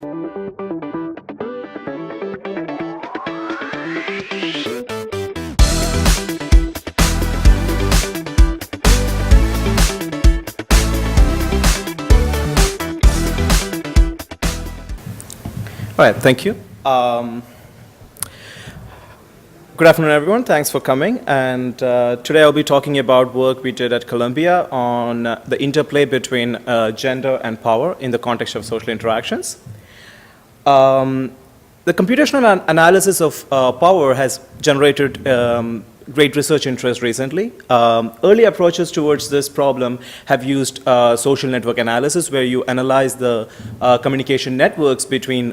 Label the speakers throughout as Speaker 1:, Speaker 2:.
Speaker 1: All right, thank you. Good afternoon, everyone. Thanks for coming. And today I'll be talking about work we did at Columbia on the interplay between gender and power in the context of social interactions. The computational analysis of power has generated great research interest recently. Early approaches towards this problem have used social network analysis, where you analyze the communication networks between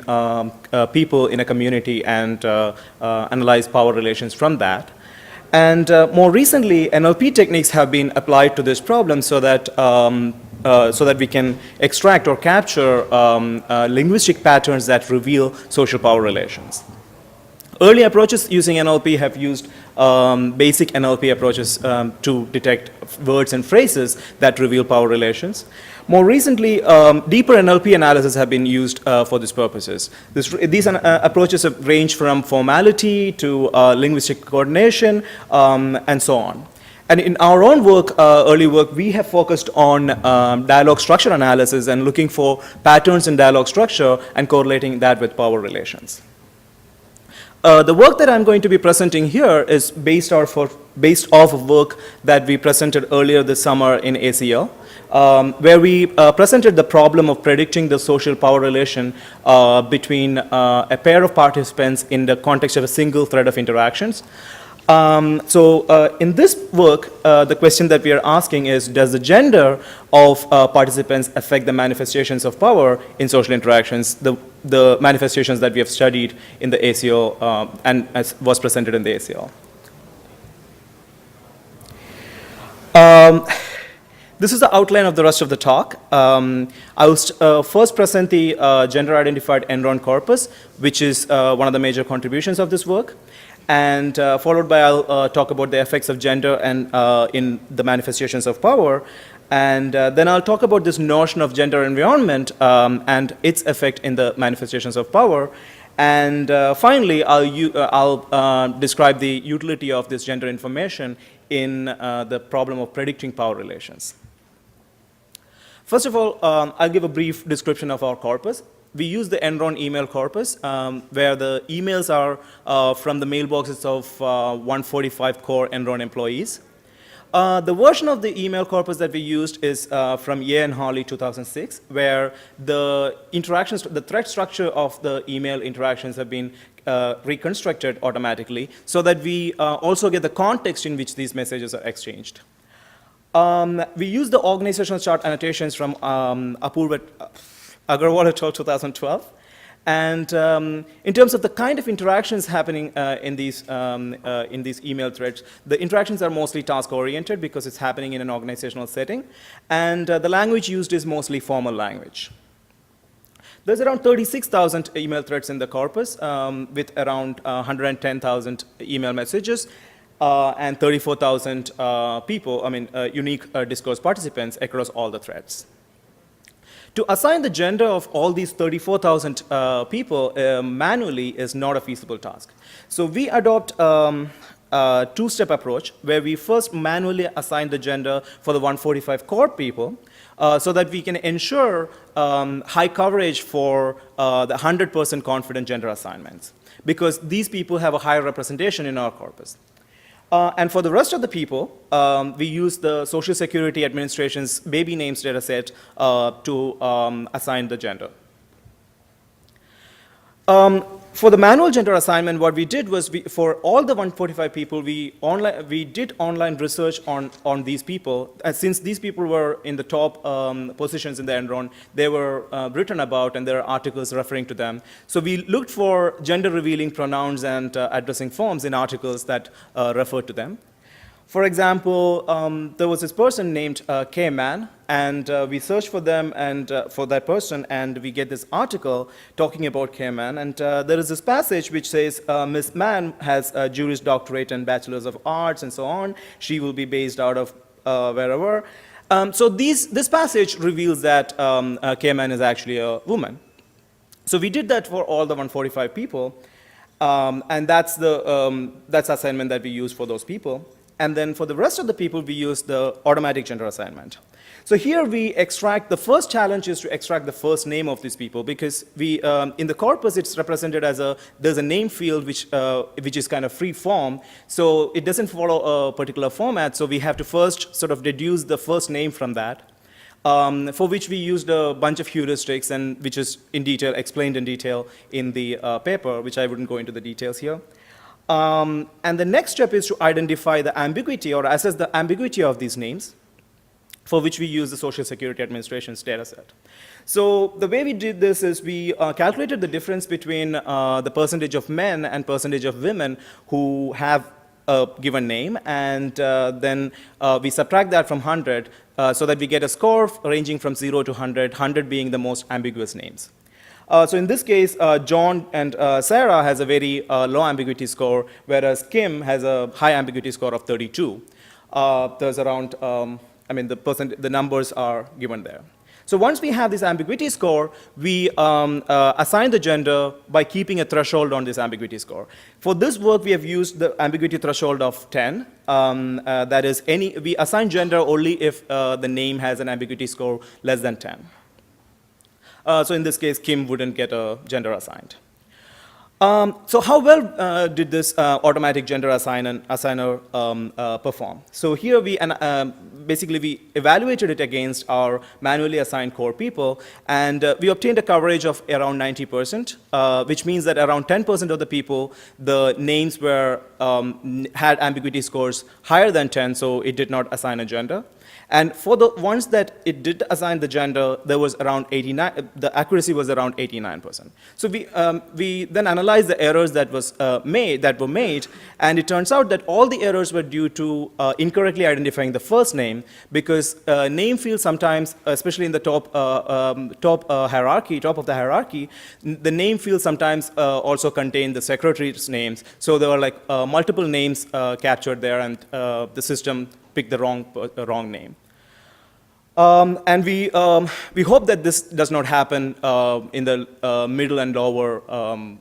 Speaker 1: people in a community and analyze power relations from that. And more recently, NLP techniques have been applied to this problem so that we can extract or capture linguistic patterns that reveal social power relations. Early approaches using NLP have used basic NLP approaches to detect words and phrases that reveal power relations. More recently, deeper NLP analysis have been used for these purposes. These approaches have ranged from formality to linguistic coordination and so on. And in our own work, early work, we have focused on dialogue structure analysis and looking for patterns in dialogue structure and correlating that with power relations. The work that I'm going to be presenting here is based off of work that we presented earlier this summer in ACL, where we presented the problem of predicting the social power relation between a pair of participants in the context of a single thread of interactions. In this work, the question that we are asking is, does the gender of participants affect the manifestations of power in social interactions, the manifestations that we have studied in the ACO and as was presented in the ACO? This is the outline of the rest of the talk. I will first present the gender-identified Enron corpus, which is one of the major contributions of this work. And followed by, I'll talk about the effects of gender and in the manifestations of power. And then I'll talk about this notion of gender environment and its effect in the manifestations of power. And finally, I'll describe the utility of this gender information in the problem of predicting power relations. First of all, I'll give a brief description of our corpus. We use the Enron email corpus, where the emails are from the mailboxes of 145 core Enron employees. The version of the email corpus that we used is from Ye and Hawley 2006, where the interactions, the thread structure of the email interactions have been reconstructed automatically, so that we also get the context in which these messages are exchanged. We use the organizational chart annotations from Apurva Agarwal et al. 2012. And in terms of the kind of interactions happening in these email threads, the interactions are mostly task-oriented because it's happening in an organizational setting. And the language used is mostly formal language. There's around 36,000 email threads in the corpus with around 110,000 email messages and 34,000 people, unique discourse participants across all the threads. To assign the gender of all these 34,000 people manually is not a feasible task. So we adopt a two-step approach where we first manually assign the gender for the 145 core people so that we can ensure high coverage for the 100% confident gender assignments, because these people have a higher representation in our corpus. And for the rest of the people, we use the Social Security Administration's baby names data set to assign the gender. For the manual gender assignment, what we did was, for all the 145 people, we did online research on these people. And since these people were in the top positions in the Enron, they were written about, and there are articles referring to them. So we looked for gender-revealing pronouns and addressing forms in articles that referred to them. For example, there was this person named K-Man, and we searched for them and for that person, and we get this article talking about K-Man. And there is this passage which says, Miss Man has a Juris Doctorate and Bachelor's of Arts and so on. She will be based out of wherever. So this passage reveals that K-Man is actually a woman. So we did that for all the 145 people, and that's the assignment that we used for those people. And then for the rest of the people, we use the automatic gender assignment. So here we extract, the first challenge is to extract the first name of these people, because we, in the corpus, it's represented as there's a name field which is kind of free form. So it doesn't follow a particular format. So we have to first sort of deduce the first name from that. For which we used a bunch of heuristics, and which is explained in detail in the paper, which I wouldn't go into the details here. And the next step is to identify the ambiguity or assess the ambiguity of these names, for which we use the Social Security Administration's data set. So the way we did this is we calculated the difference between the percentage of men and percentage of women who have a given name, and then we subtract that from 100 so that we get a score ranging from 0 to 100, 100 being the most ambiguous names. So in this case, John and Sarah has a very low ambiguity score, whereas Kim has a high ambiguity score of 32. There's around, the numbers are given there. So once we have this ambiguity score, we assign the gender by keeping a threshold on this ambiguity score. For this work, we have used the ambiguity threshold of 10. That is, we assign gender only if the name has an ambiguity score less than 10. So in this case, Kim wouldn't get a gender assigned. So how well did this automatic gender assigner perform? So here we basically we evaluated it against our manually assigned core people, and we obtained a coverage of around 90%, which means that around 10% of the people, the names were had ambiguity scores higher than 10, so it did not assign a gender. And for the ones that it did assign the gender, there was around 89, the accuracy was around 89%. So we then analyzed the errors that were made, and it turns out that all the errors were due to incorrectly identifying the first name, because name fields sometimes, especially in the top of the hierarchy, the name fields sometimes also contain the secretary's names. So there were like multiple names captured there, and the system picked the wrong name. And we hope that this does not happen in the middle and lower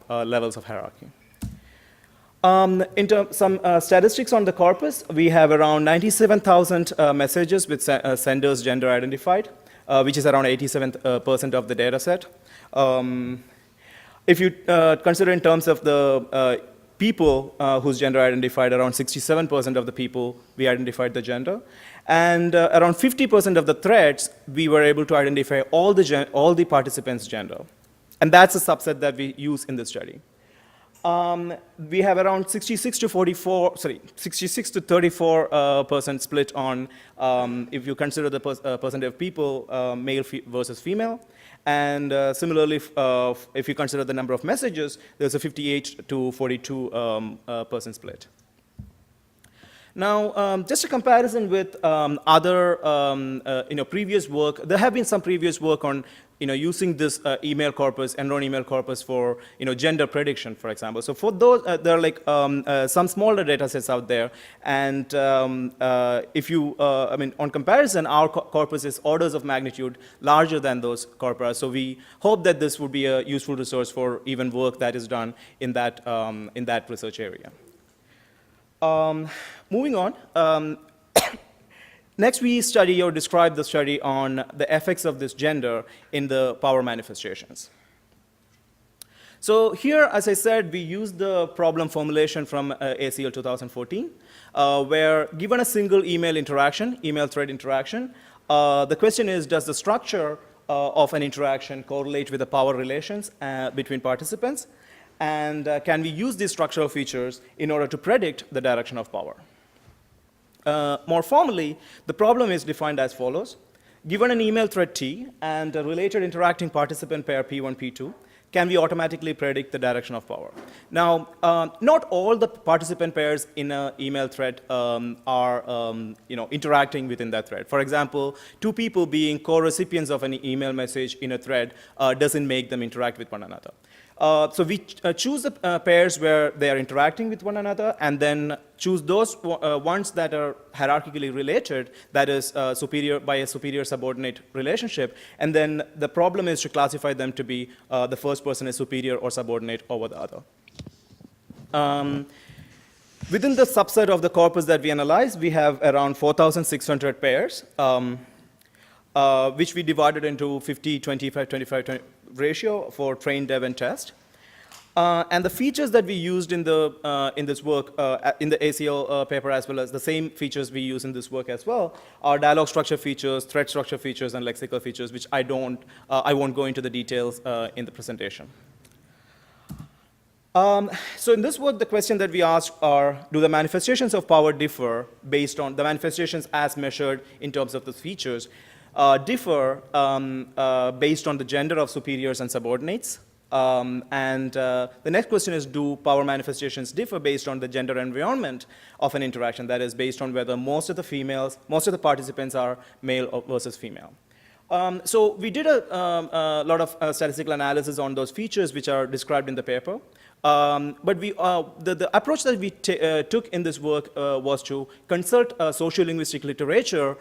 Speaker 1: levels of hierarchy. Some statistics on the corpus, we have around 97,000 messages with senders gender identified, which is around 87% of the data set. If you consider in terms of the people whose gender identified, around 67% of the people we identified the gender, and around 50% of the threads we were able to identify all the participants' gender, and that's a subset that we use in this study. We have around 66 to 34% split on if you consider the percentage of people male versus female. And similarly, if you consider the number of messages, there's a 58 to 42% split. Now, just a comparison with other previous work. There have been some previous work on using this email corpus, Enron email corpus for gender prediction, for example. So for those, there are like some smaller data sets out there, and if you, on comparison, our corpus is orders of magnitude larger than those corpora. So we hope that this would be a useful resource for even work that is done in that research area. Moving on. Next, we study or describe the study on the effects of this gender in the power manifestations. So here, as I said, we use the problem formulation from ACL 2014, where given a single email thread interaction, the question is, does the structure of an interaction correlate with the power relations between participants? And can we use these structural features in order to predict the direction of power? More formally, the problem is defined as follows. Given an email thread T and a related interacting participant pair P1, P2, can we automatically predict the direction of power? Now, not all the participant pairs in an email thread are interacting within that thread. For example, two people being co-recipients of an email message in a thread doesn't make them interact with one another. So we choose the pairs where they are interacting with one another, and then choose those ones that are hierarchically related, that is superior by a superior subordinate relationship, and then the problem is to classify them to be the first person is superior or subordinate over the other. Within the subset of the corpus that we analyzed, we have around 4,600 pairs, which we divided into 50, 25, 25, 20 ratio for train, dev, and test. And the features that we used in this work, in the ACL paper, as well as the same features we use in this work as well, are dialogue structure features, thread structure features, and lexical features, which I won't go into the details in the presentation. So in this work, the question that we asked are, do the manifestations of power differ based on the manifestations as measured in terms of the features, differ based on the gender of superiors and subordinates? The next question is, do power manifestations differ based on the gender environment of an interaction? That is, based on whether most of the participants are male versus female. So we did a lot of statistical analysis on those features which are described in the paper. But the approach that we took in this work was to consult sociolinguistic literature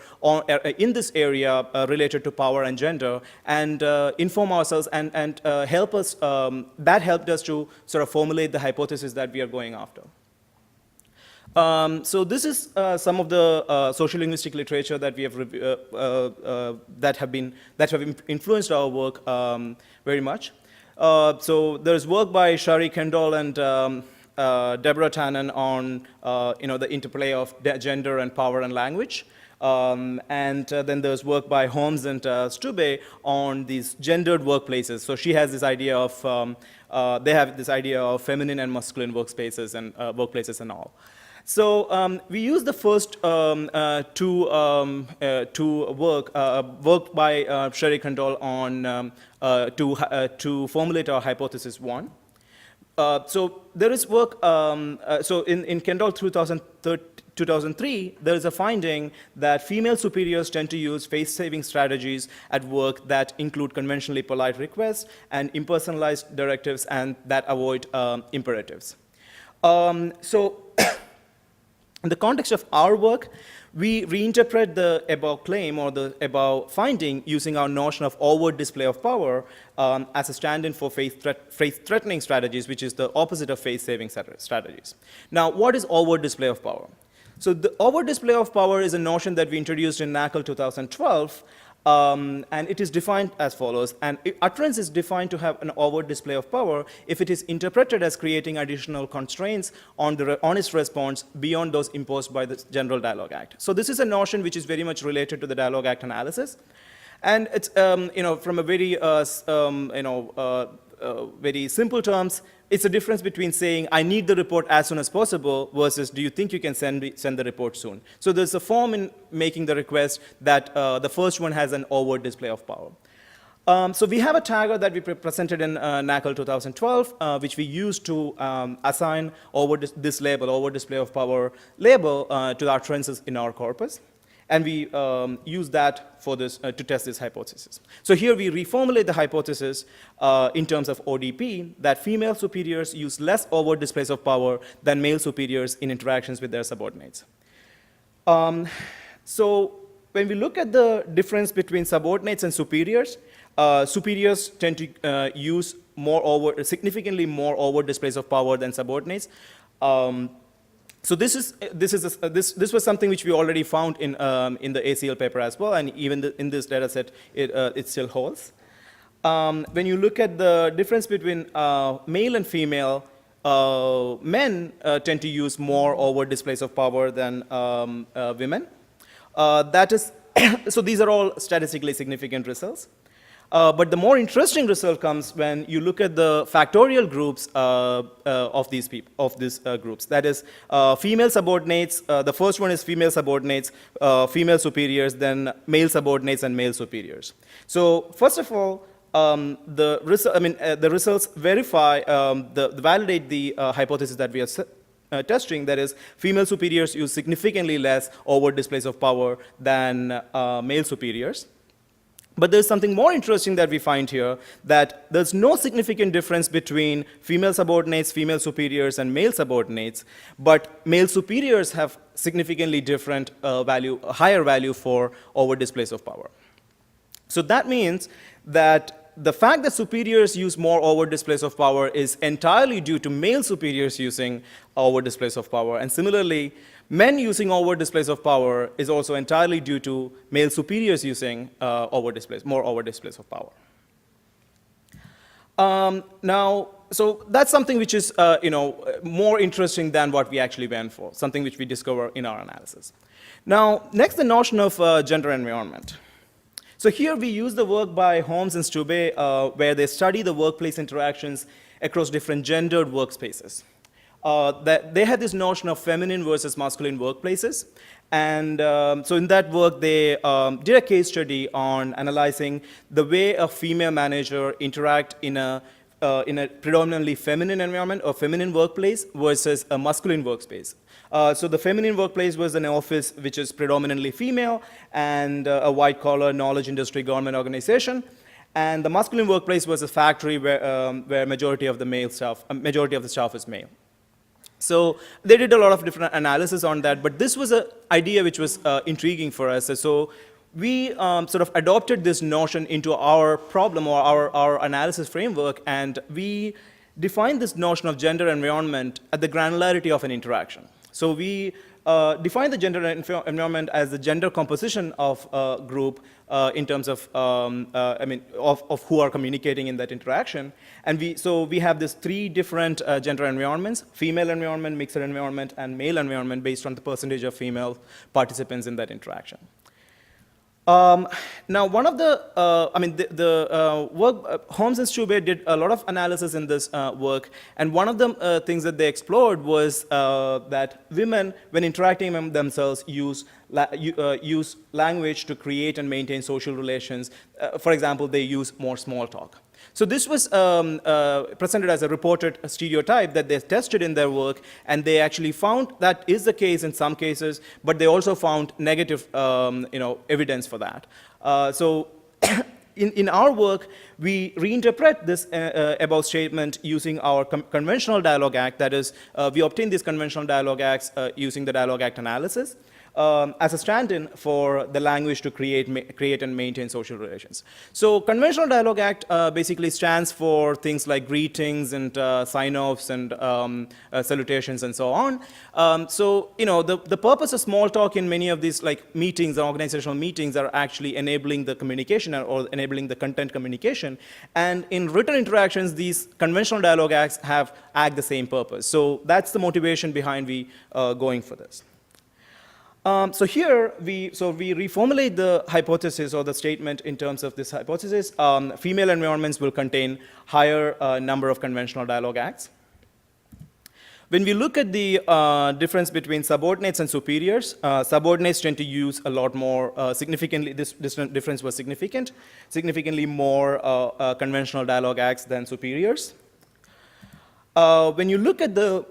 Speaker 1: in this area related to power and gender, and inform ourselves and help us. That helped us to sort of formulate the hypothesis that we are going after. So this is some of the sociolinguistic literature that we have that have influenced our work very much. So there's work by Shari Kendall and Deborah Tannen on the interplay of gender and power and language. Then there's work by Holmes and Stube on these gendered workplaces. So she has this idea of, they have this idea of feminine and masculine workspaces and workplaces and all. So we use the first two work by Shari Kendall on to formulate our hypothesis one. So there is work, so in Kendall 2003, there is a finding that female superiors tend to use face-saving strategies at work that include conventionally polite requests and impersonalized directives and that avoid imperatives. So in the context of our work, we reinterpret the above claim or the above finding using our notion of overt display of power as a stand-in for face-threatening strategies, which is the opposite of face-saving strategies. Now, what is overt display of power? So the overt display of power is a notion that we introduced in NACL 2012, and it is defined as follows. And utterance is defined to have an overt display of power if it is interpreted as creating additional constraints on the honest response beyond those imposed by the General Dialogue Act. So this is a notion which is very much related to the Dialogue Act analysis. And it's, from a very, very simple terms, it's a difference between saying, I need the report as soon as possible versus, do you think you can send the report soon? So there's a form in making the request that the first one has an overt display of power. So we have a tagger that we presented in NACL 2012, which we used to assign this label, overt display of power label, to the utterances in our corpus. And we use that for this to test this hypothesis. So here we reformulate the hypothesis in terms of ODP, that female superiors use less overt displays of power than male superiors in interactions with their subordinates. So when we look at the difference between subordinates and superiors, superiors tend to use significantly more overt displays of power than subordinates. So this was something which we already found in the ACL paper as well, and even in this data set, it still holds. When you look at the difference between male and female, men tend to use more overt displays of power than women. That is, so these are all statistically significant results. But the more interesting result comes when you look at the factorial groups of these groups. That is, female subordinates. The first one is female subordinates, female superiors, then male subordinates and male superiors. So first of all, the results verify, validate the hypothesis that we are testing. That is, female superiors use significantly less overt displays of power than male superiors. But there's something more interesting that we find here, that there's no significant difference between female subordinates, female superiors, and male subordinates, but male superiors have significantly different value, higher value for overt displays of power. So that means that the fact that superiors use more overt displays of power is entirely due to male superiors using overt displays of power. And similarly, men using overt displays of power is also entirely due to male superiors using more overt displays of power. Now, so that's something which is more interesting than what we actually went for, something which we discover in our analysis. Now, next, the notion of gender environment. So here we use the work by Holmes and Stube, where they study the workplace interactions across different gendered workspaces. That they had this notion of feminine versus masculine workplaces. And so in that work, they did a case study on analyzing the way a female manager interact in a predominantly feminine environment or feminine workplace versus a masculine workspace. So the feminine workplace was an office which is predominantly female and a white-collar knowledge industry government organization. And the masculine workplace was a factory where majority of the staff is male. So they did a lot of different analysis on that, but this was an idea which was intriguing for us. So we sort of adopted this notion into our problem or our analysis framework, and we defined this notion of gender environment at the granularity of an interaction. So we define the gender environment as the gender composition of a group in terms of, of who are communicating in that interaction. And so we have these three different gender environments: female environment, mixed environment, and male environment, based on the percentage of female participants in that interaction. Now, one of the work, Holmes and Stube did a lot of analysis in this work, and one of the things that they explored was that women, when interacting among themselves, use language to create and maintain social relations. For example, they use more small talk. So this was presented as a reported stereotype that they tested in their work, and they actually found that is the case in some cases, but they also found negative evidence for that. So in our work, we reinterpret this above statement using our conventional dialogue act. That is, we obtain these conventional dialogue acts using the dialogue act analysis as a stand-in for the language to create and maintain social relations. So conventional dialogue act basically stands for things like greetings and sign-offs and salutations and so on. So the purpose of small talk in many of these like meetings or organizational meetings are actually enabling the communication or enabling the content communication. And in written interactions, these conventional dialogue acts act the same purpose. So that's the motivation behind we going for this. So here, we reformulate the hypothesis or the statement in terms of this hypothesis. Female environments will contain higher number of conventional dialogue acts. When we look at the difference between subordinates and superiors, subordinates tend to use a lot more, significantly, this difference was significantly more conventional dialogue acts than superiors. When you look at the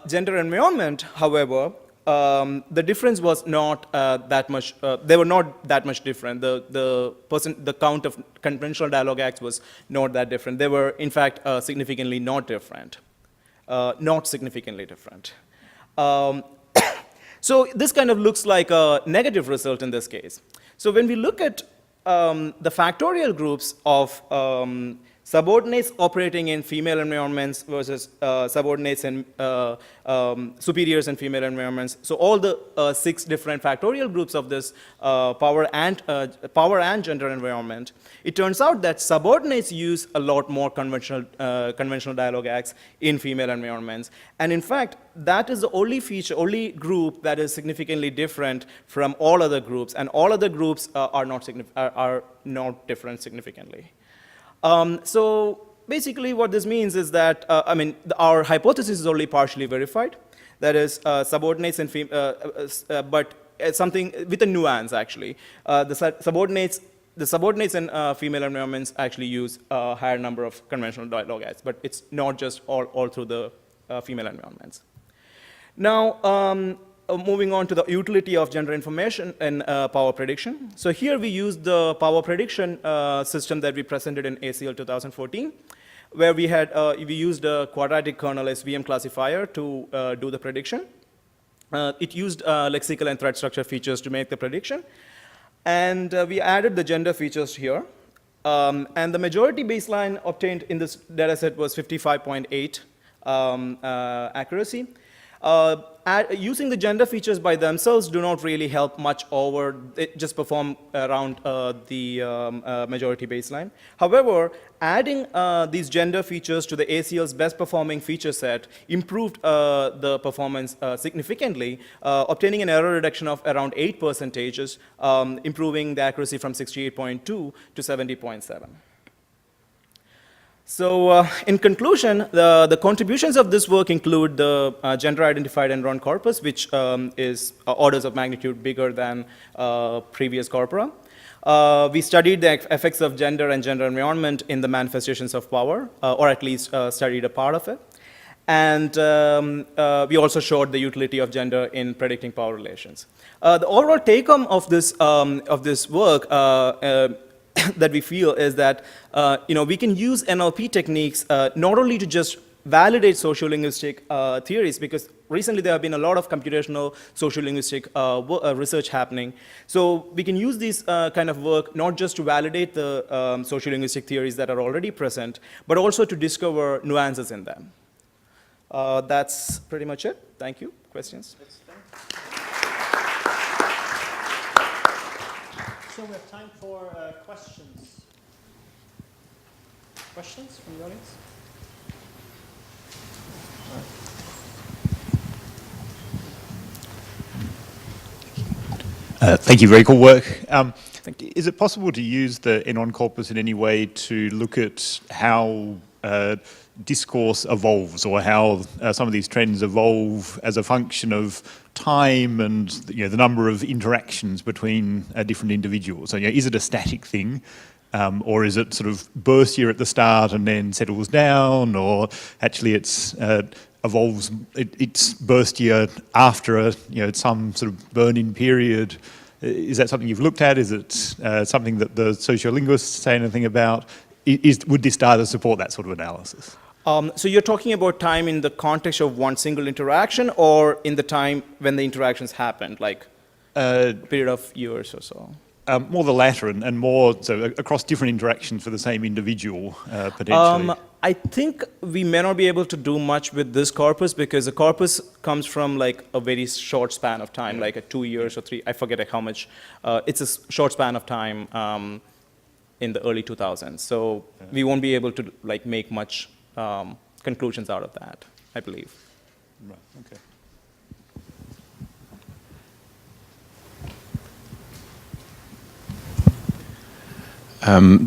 Speaker 1: gender environment, however, the difference was not that much. They were not that much different. The count of conventional dialogue acts was not that different. They were, in fact, significantly not different. Not significantly different. So this kind of looks like a negative result in this case. So when we look at the factorial groups of subordinates operating in female environments versus subordinates and superiors in female environments. So all the 6 different factorial groups of this power and gender environment. It turns out that subordinates use a lot more conventional dialogue acts in female environments. And in fact, that is the only group that is significantly different from all other groups. And all other groups are not different significantly. So basically what this means is that, our hypothesis is only partially verified. That is, subordinates and but something with a nuance, actually. The subordinates in female environments actually use a higher number of conventional dialogue acts, but it's not just all through the female environments. Now, moving on to the utility of gender information in power prediction. So here we use the power prediction system that we presented in ACL 2014, where we used a quadratic kernel SVM classifier to do the prediction. It used lexical and thread structure features to make the prediction. And we added the gender features here. And the majority baseline obtained in this data set was 55.8 accuracy. Using the gender features by themselves do not really help much over, it just perform around the majority baseline. However, adding these gender features to the ACL's best performing feature set improved the performance significantly, obtaining an error reduction of around 8%, improving the accuracy from 68.2 to 70.7. So in conclusion, the contributions of this work include the gender-identified enron corpus, which is orders of magnitude bigger than previous corpora. We studied the effects of gender and gender environment in the manifestations of power, or at least studied a part of it. And we also showed the utility of gender in predicting power relations. The overall take-home of this work that we feel is that we can use NLP techniques not only to just validate sociolinguistic theories, because recently there have been a lot of computational sociolinguistic research happening. So we can use this kind of work not just to validate the sociolinguistic theories that are already present, but also to discover nuances in them. That's pretty much it. Thank you. Questions?
Speaker 2: So we have time for questions. Questions from the audience?
Speaker 3: Thank you, very cool work. Is it possible to use the enron corpus in any way to look at how discourse evolves, or how some of these trends evolve as a function of time and the number of interactions between different individuals? So is it a static thing, or is it sort of burstier at the start and then settles down, or actually it's evolves, it's burstier after some sort of burn-in period? Is that something you've looked at? Is it something that the sociolinguists say anything about? Would this data support that sort of analysis?
Speaker 1: So you're talking about time in the context of one single interaction, or in the time when the interactions happened, like a period of years or so?
Speaker 3: More the latter, and more so across different interactions for the same individual, potentially.
Speaker 1: I think we may not be able to do much with this corpus, because the corpus comes from like a very short span of time, like 2 years or 3, I forget how much. It's a short span of time in the early 2000s. So we won't be able to like make much conclusions out of that, I believe.
Speaker 3: Right, okay.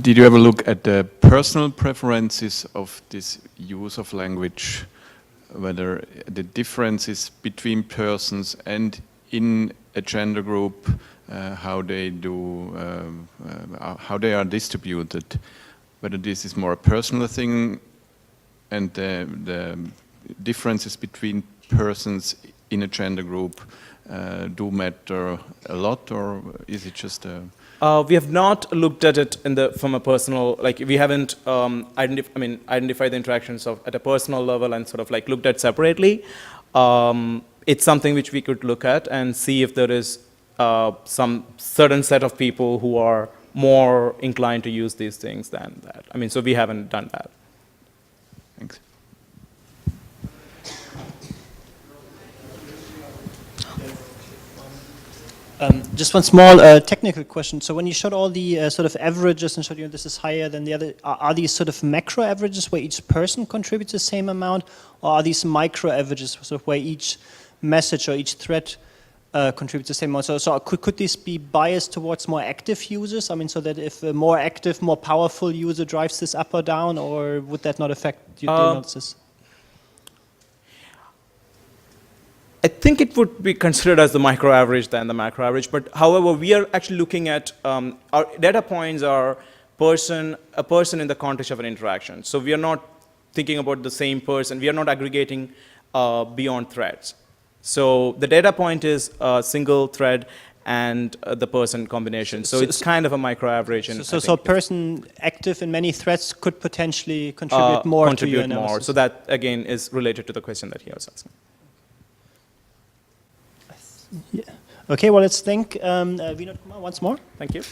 Speaker 4: Did you ever look at the personal preferences of this use of language, whether the differences between persons and in a gender group, how they are distributed, whether this is more a personal thing, and the differences between persons in a gender group do matter a lot, or is it just a...
Speaker 1: We have not looked at it from a personal, like we haven't identified the interactions at a personal level and sort of like looked at separately. It's something which we could look at and see if there is some certain set of people who are more inclined to use these things than that. So we haven't done that.
Speaker 4: Thanks.
Speaker 2: Just one small technical question. So when you showed all the sort of averages and showed this is higher than the other, are these sort of macro averages where each person contributes the same amount, or are these micro averages sort of where each message or each thread contributes the same amount? So could this be biased towards more active users? So that if a more active, more powerful user drives this up or down, or would that not affect the analysis?
Speaker 1: I think it would be considered as the micro average than the macro average, but however, we are actually looking at, our data points are a person in the context of an interaction. So we are not thinking about the same person, we are not aggregating beyond threads. So the data point is a single thread and the person combination. So it's kind of a micro average. And
Speaker 2: So a person active in many threads could potentially contribute more to your analysis.
Speaker 1: more. So that again is related to the question that he was asking.
Speaker 2: Yeah. Okay, well, let's thank Vinodkumar once more.
Speaker 1: Thank you.